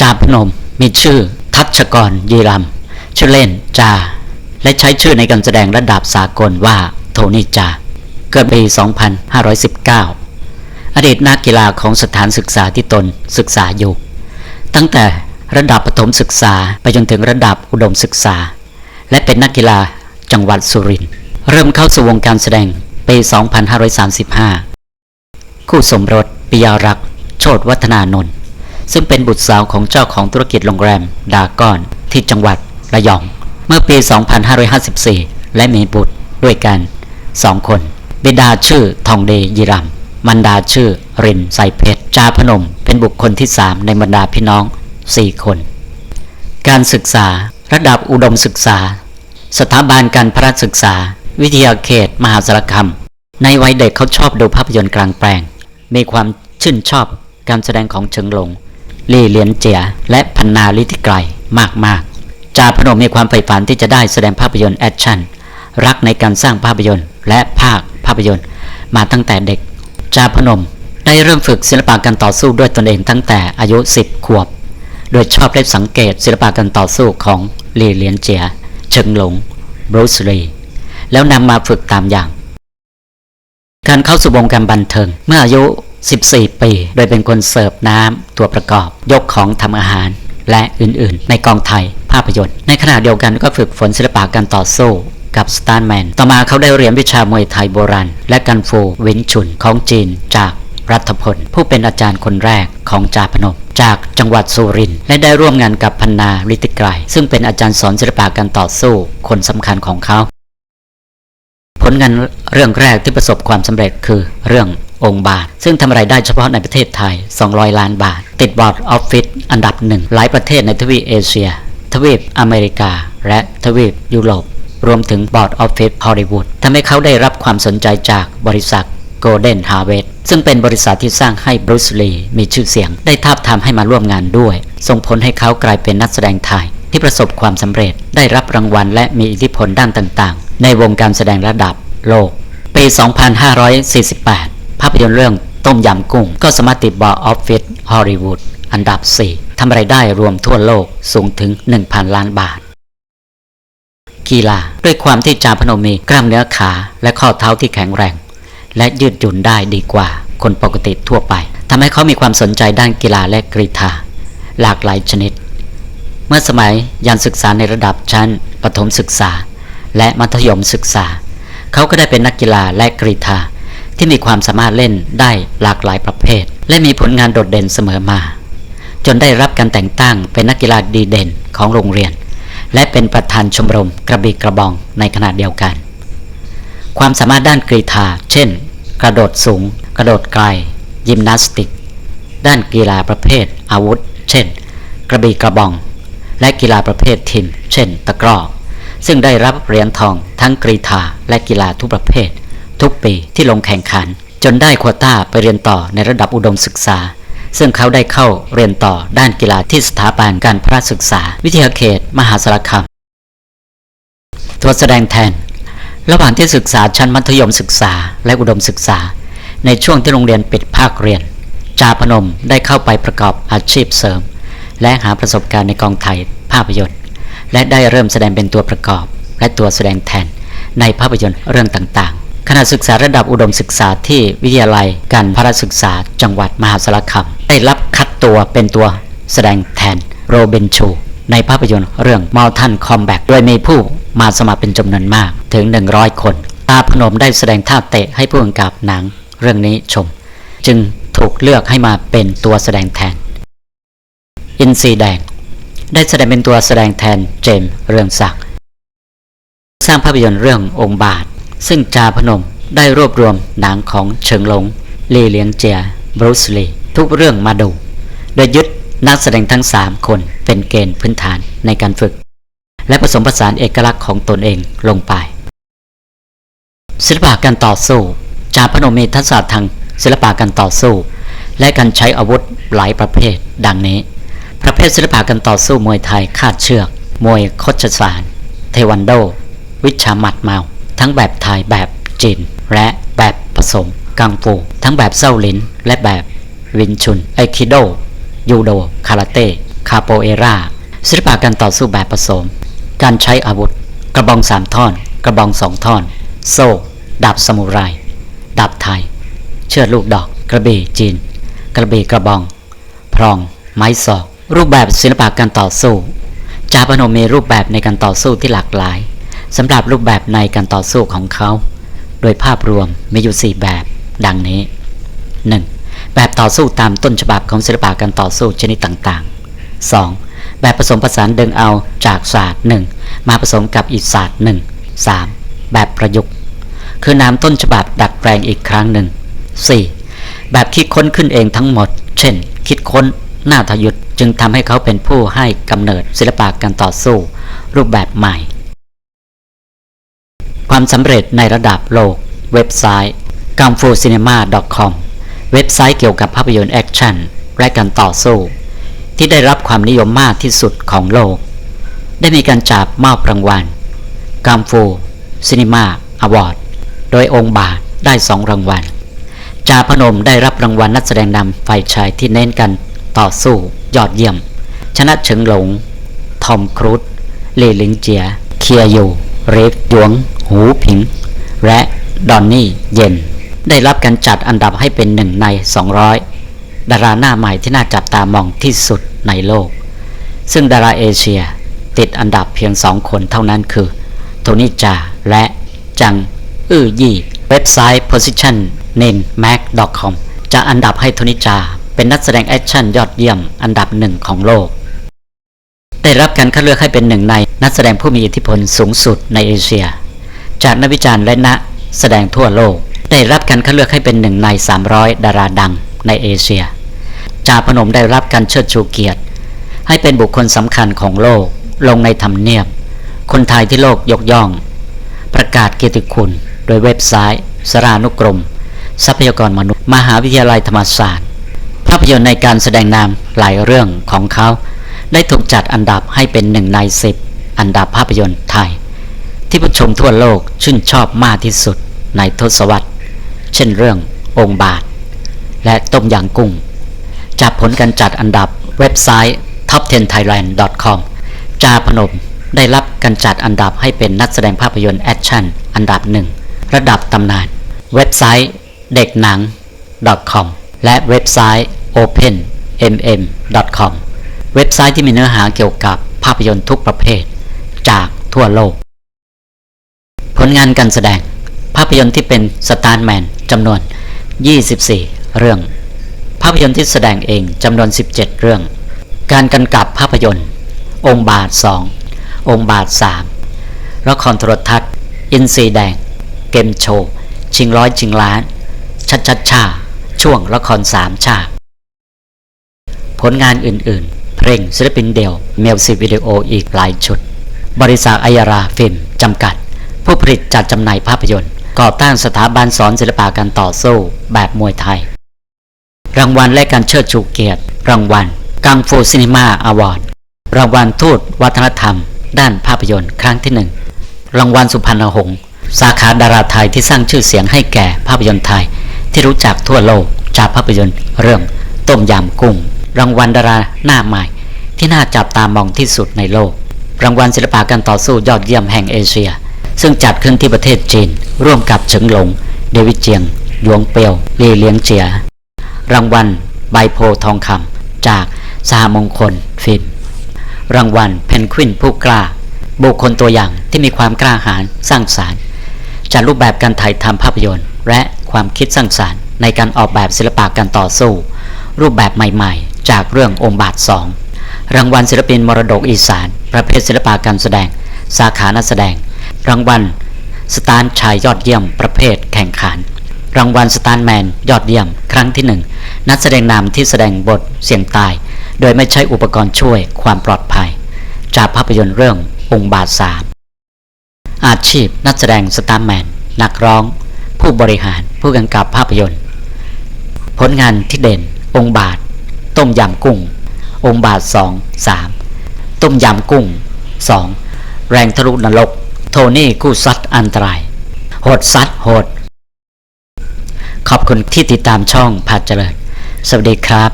จาพนมมีชื่อทัชกรยีรำชื่อเล่นจาและใช้ชื่อในการแสดงระดับสากลว่าโทนี่จาเกิดปี 2519 อดีตนักกีฬาของสถานศึกษาที่ตนศึกษาอยู่ตั้งแต่ระดับประถมศึกษาไปจนถึงระดับอุดมศึกษาและเป็นนักกีฬาจังหวัดสุรินทร์เริ่มเข้าสู่วงการแสดงปี 2535 คู่สมรสปิยารักษ์โชติวัฒนานนท์ซึ่งเป็นบุตรสาวของเจ้าของธุรกิจโรงแรมดากอนที่จังหวัดระยองเมื่อปี 2554 และมีบุตรด้วยกัน 2 คนบิดาชื่อทองเดยีรำมารดาชื่อรินไซเพชรจาพนมเป็นบุคคลที่ 3 ในบรรดาพี่น้อง 4 คนการศึกษาระดับอุดมศึกษาสถาบันการพระศึกษาวิทยาเขตมหาสารคามในวัยเด็กเขาชอบดูภาพยนตร์กลางแปลงมีความชื่นชอบการแสดงของเฉิงหลงลี่เหลียนเจียและพันนาลิธิไกรมากจาพนมมีความใฝ่ฝันที่จะได้แสดงภาพยนตร์แอคชั่นรักในการสร้างภาพยนตร์และภาพยนตร์มาตั้งแต่เด็กจาพนมได้เริ่มฝึกศิลปะการต่อสู้ด้วยตนเองตั้งแต่อายุ 10 ขวบโดยชอบได้สังเกตศิลปะการต่อสู้ของลี่เหลียนเจียเฉิงหลงบรูซลีแล้วนำมาฝึกตามอย่างการเข้าสู่วงการบันเทิงเมื่ออายุ 14 ปีโดยเป็นคนเสิร์ฟน้ำตัวประกอบยกของทำอาหารและอื่นๆในกองถ่ายภาพยนตร์ในขณะเดียวกันก็ฝึกฝนศิลปะการต่อสู้กับสตาร์แมนต่อมาเขาได้เรียนวิชามวยไทยโบราณและกังฟูวินชุนของจีนจากรัฐพลผู้เป็นอาจารย์คนแรกของจาพนมจากจังหวัดสุรินทร์และได้ร่วมงานกับพันนาลิธิไกรซึ่งเป็นอาจารย์สอนศิลปะการต่อสู้คนสำคัญของเขาผลงานเรื่องแรกที่ประสบความสำเร็จคือเรื่ององค์บาทซึ่งทำรายได้เฉพาะในประเทศไทย200 ล้านบาทติดบอร์ดออฟฟิศอันดับหนึ่งหลายประเทศในทวีปเอเชียทวีปอเมริกาและทวีปยุโรปรวมถึงบอร์ดออฟฟิศฮอลลีวูดทำให้เขาได้รับความสนใจจากบริษัทโกลเด้นฮาร์เวสต์ซึ่งเป็นบริษัทที่สร้างให้บรูซลีมีชื่อเสียงได้ทาบทามให้มาร่วมงานด้วยส่งผลให้เขากลายเป็นนักแสดงไทยที่ประสบความสำเร็จได้รับรางวัลและมีอิทธิพลด้านต่างๆในวงการแสดงระดับโลกปี 2548 ภาพยนตร์เรื่องต้มยำกุ้งก็สามารถติดบอร์ดออฟฟิศฮอลลีวูดอันดับ 4ทำรายได้รวมทั่วโลกสูงถึง 1,000 ล้านบาทกีฬาด้วยความที่จาพนมมีกล้ามเนื้อขาและข้อเท้าที่แข็งแรงและยืดหยุ่นได้ดีกว่าคนปกติทั่วไปทำให้เขามีความสนใจด้านกีฬาและกรีฑาหลากหลายชนิดเมื่อสมัยยังศึกษาในระดับชั้นประถมศึกษาและมัธยมศึกษาเขาก็ได้เป็นนักกีฬาและกรีฑาที่มีความสามารถเล่นได้หลากหลายประเภทและมีผลงานโดดเด่นเสมอมาจนได้รับการแต่งตั้งเป็นนักกีฬาดีเด่นของโรงเรียนและเป็นประธานชมรมกระบี่กระบองในขณะเดียวกันความสามารถด้านกรีฑาเช่นกระโดดสูงกระโดดไกลยิมนาสติกด้านกีฬาประเภทอาวุธเช่นกระบี่กระบองและกีฬาประเภททีมเช่นตะกร้อซึ่งได้รับเหรียญทองทั้งกรีฑาและกีฬาทุกประเภททุกปีที่ลงแข่งขันจนได้โควต้าไปเรียนต่อในระดับอุดมศึกษาซึ่งเขาได้เข้าเรียนต่อด้านกีฬาที่สถาบันการพระศึกษาวิทยาเขตมหาสารคามตัวแสดงแทนระหว่างที่ศึกษาชั้นมัธยมศึกษาและอุดมศึกษาในช่วงที่โรงเรียนปิดภาคเรียนจาพนมได้เข้าไปประกอบอาชีพเสริมและหาประสบการณ์ในกองถ่ายภาพยนตร์และได้เริ่มแสดงเป็นตัวประกอบและตัวแสดงแทนในภาพยนตร์เรื่องต่างๆขณะศึกษาระดับอุดมศึกษาที่วิทยาลัยการพระศึกษาจังหวัดมหาสารคามได้รับคัดตัวเป็นตัวแสดงแทนโรบินชูในภาพยนตร์เรื่อง Mortal Kombat โดยมีผู้มาสมัครเป็นจำนวนมากถึง100 คนจาพนมได้แสดงท่าเตะให้ผู้กำกับหนังเรื่องนี้ชมจึงถูกเลือกให้มาเป็นตัวแสดงแทนอินทรีแดงได้แสดงเป็นตัวแสดงแทนเจมส์เรืองศักดิ์สร้างภาพยนตร์เรื่ององค์บาทซึ่งจาพนมได้รวบรวมหนังของเฉิงหลงลี่เหลียนเจียบรูซลีทุกเรื่องมาดูโดยยึดนักแสดงทั้ง3 คนเป็นเกณฑ์พื้นฐานในการฝึกและผสมผสานเอกลักษณ์ของตนเองลงไปศิลปะการต่อสู้จาพนมมีทักษะทางศิลปะการต่อสู้และการใช้อาวุธหลายประเภทดังนี้ประเภทศิลปะการต่อสู้มวยไทยคาดเชือกมวยโคชสารเทควันโดวิชาหมัดเมาทั้งแบบไทยแบบจีนและแบบผสมกังฟูทั้งแบบเซ้าหลินและแบบวินชุนไอคิโดยูโดคาราเต้ คาโปเอราศิลปะการต่อสู้แบบผสมการใช้อาวุธกระบอง3ท่อนกระบอง2ท่อนโซ่ดาบซามูไรดาบไทยเชือดลูกดอกกระบี่จีนกระบี่กระบองพรองไม้ศอกรูปแบบศิลปะการต่อสู้จาพนมมีรูปแบบในการต่อสู้ที่หลากหลายสำหรับรูปแบบในการต่อสู้ของเขาโดยภาพรวมมีอยู่4แบบดังนี้ 1. แบบต่อสู้ตามต้นฉบับของศิลปะการต่อสู้ชนิดต่างๆ 2. แบบผสมผสานดึงเอาจากศาสตร์1มาผสมกับอีกศาสตร์1 3. แบบประยุกต์คือนำต้นฉบับดัดแปลงอีกครั้งหนึ่ง 4. แบบคิดค้นขึ้นเองทั้งหมดเช่นคิดค้นหน้าทยุทธจึงทำให้เขาเป็นผู้ให้กำเนิดศิลปะการต่อสู้รูปแบบใหม่ความสำเร็จในระดับโลกเว็บไซต์ kungfucinema.com เว็บไซต์เกี่ยวกับภาพยนตร์แอคชั่นและการต่อสู้ที่ได้รับความนิยมมากที่สุดของโลกได้มีการจับมอบรางวัล Kungfu Cinema Award โดยองค์บาทได้2รางวัลจาพนมได้รับรางวัลนักแสดงนำฝ่ายชายที่เน้นกันต่อสู้ยอดเยี่ยมชนะเฉิงหลงทอมครูซลี่หลิงเจียเคียยูเรฟหยวงหูผิงและดอนนี่เย็นได้รับการจัดอันดับให้เป็น1ใน200ดาราหน้าใหม่ที่น่าจับตามองที่สุดในโลกซึ่งดาราเอเชียติดอันดับเพียง2คนเท่านั้นคือโทนี่จาและจังอื้อยี่เว็บไซต์ positioninmag.com จะอันดับให้โทนี่จาเป็นนักแสดงแอคชั่นยอดเยี่ยมอันดับ1ของโลกได้รับการคัดเลือกให้เป็น1ในนักแสดงผู้มีอิทธิพลสูงสุดในเอเชียจากนักวิจารณ์และนักแสดงทั่วโลกได้รับการคัดเลือกให้เป็น1ใน300ดาราดังในเอเชียจาพนมได้รับการเชิดชูเกียรติให้เป็นบุคคลสำคัญของโลกลงในทำเนียบคนไทยที่โลกยกย่องประกาศเกียรติคุณโดยเว็บไซต์สรานุกรมทรัพยากรมนุษย์มหาวิทยาลัยธรรมศาสตร์ภาพยนตร์ในการแสดงนำหลายเรื่องของเขาได้ถูกจัดอันดับให้เป็น1ใน10อันดับภาพยนตร์ไทยที่ผู้ชมทั่วโลกชื่นชอบมากที่สุดในทศวรรษเช่นเรื่ององค์บาทและต้มยำกุ้งจากผลการจัดอันดับเว็บไซต์ top10thailand.com จาพนมได้รับการจัดอันดับให้เป็นนักแสดงภาพยนตร์แอคชั่นอันดับ1ระดับตำนานเว็บไซต์เด็กหนัง .com และเว็บไซต์ openmm.com เว็บไซต์ที่มีเนื้อหาเกี่ยวกับภาพยนตร์ทุกประเภทจากทั่วโลกผลงานการแสดงภาพยนตร์ที่เป็นสตาร์แมนจำนวน24เรื่องภาพยนตร์ที่แสดงเองจำนวน17เรื่องการกำกับภาพยนตร์องค์บาท2องค์บาท3ละครโทรทัศน์อินทรีแดงเกมโชว์ชิงร้อยชิงล้านชัดช่าช่วงละคร3ฉากผลงานอื่นๆเพลงศิลปินเดี่ยวมิวสิกวิดีโออีกหลายชุดบริษัทอัยราฟิล์มจำกัดผู้ผลิตจัดจำหน่ายภาพยนตร์ก่อตั้งสถาบันสอนศิลปะการต่อสู้แบบมวยไทยรางวัลและการเชิดชูเกียรติรางวัลกังฟูซินีมาอวอร์ดรางวัลทูตวัฒนธรรมด้านภาพยนตร์ครั้งที่1รางวัลสุพรรณหงษ์สาขาดาราไทยที่สร้างชื่อเสียงให้แก่ภาพยนตร์ไทยที่รู้จักทั่วโลกจากภาพยนตร์เรื่องต้มยำกุ้งรางวัลดาราหน้าใหม่ที่น่าจับตามองที่สุดในโลกรางวัลศิลปะการต่อสู้ยอดเยี่ยมแห่งเอเชียซึ่งจัดขึ้นที่ประเทศจีนร่วมกับเฉิงหลงเดวิดเจียงหยวงเปียวลี่เลี้ยงเจียรางวัลใบโพทองคำจากสหมงคลฟิล์มรางวัลเพนกวินผู้กล้าบุคคลตัวอย่างที่มีความกล้าหาญสร้างสรรค์จากรูปแบบการถ่ายทำภาพยนตร์และความคิดสร้างสรรค์ในการออกแบบศิลปะการต่อสู้รูปแบบใหม่ๆจากเรื่ององค์บาท2รางวัลศิลปินมรดกอีสานประเภทศิลปะการแสดงสาขานักแสดงรางวัลสตาร์ชายยอดเยี่ยมประเภทแข่งขันรางวัลสตาร์แมนยอดเยี่ยมครั้งที่1นักแสดงนำที่แสดงบทเสี่ยงตายโดยไม่ใช้อุปกรณ์ช่วยความปลอดภัยจากภาพยนตร์เรื่ององค์บาท3อาชีพนักแสดงสตาร์แมนนักร้องผู้บริหารผู้กำกับภาพยนตร์ผลงานที่เด่นองค์บาทต้มยำกุ้งองค์บาท2 3ต้มยำกุ้ง2แรงทะลุนรกโทนี่กู้ซัดอันตรายโหดซัดโหดขอบคุณที่ติดตามช่องพาเจริญสวัสดีครับ